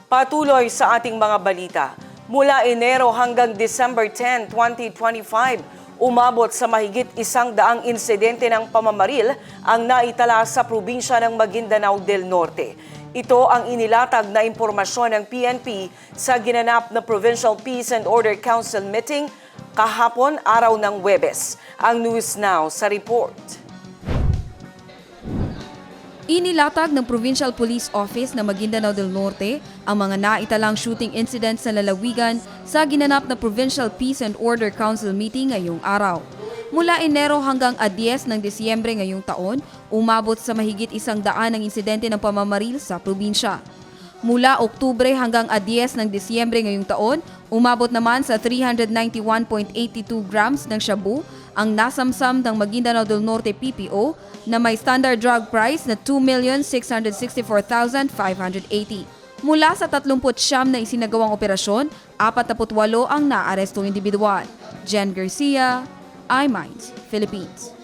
Patuloy sa ating mga balita. Mula Enero hanggang December 10, 2025, umabot sa mahigit 100 insidente ng pamamaril ang naitala sa probinsya ng Maguindanao del Norte. Ito ang inilatag na impormasyon ng PNP sa ginanap na Provincial Peace and Order Council meeting kahapon araw ng Huwebes. Ang News Now sa report. Inilatag ng Provincial Police Office ng Maguindanao del Norte ang mga naitalang shooting incidents sa lalawigan sa ginanap na Provincial Peace and Order Council meeting ngayong araw. Mula Enero hanggang 10 ng Disyembre ngayong taon, umabot sa mahigit 100 ng insidente ng pamamaril sa probinsya. Mula Oktubre hanggang 10 ng Disyembre ngayong taon, umabot naman sa 391.82 grams ng shabu ang nasamsam ng Maguindanao del Norte PPO na may standard drug price na 2,664,580. Mula sa 39 na isinagawang operasyon, 48 ang naarestong individual. Jen Garcia, iMinds, Philippines.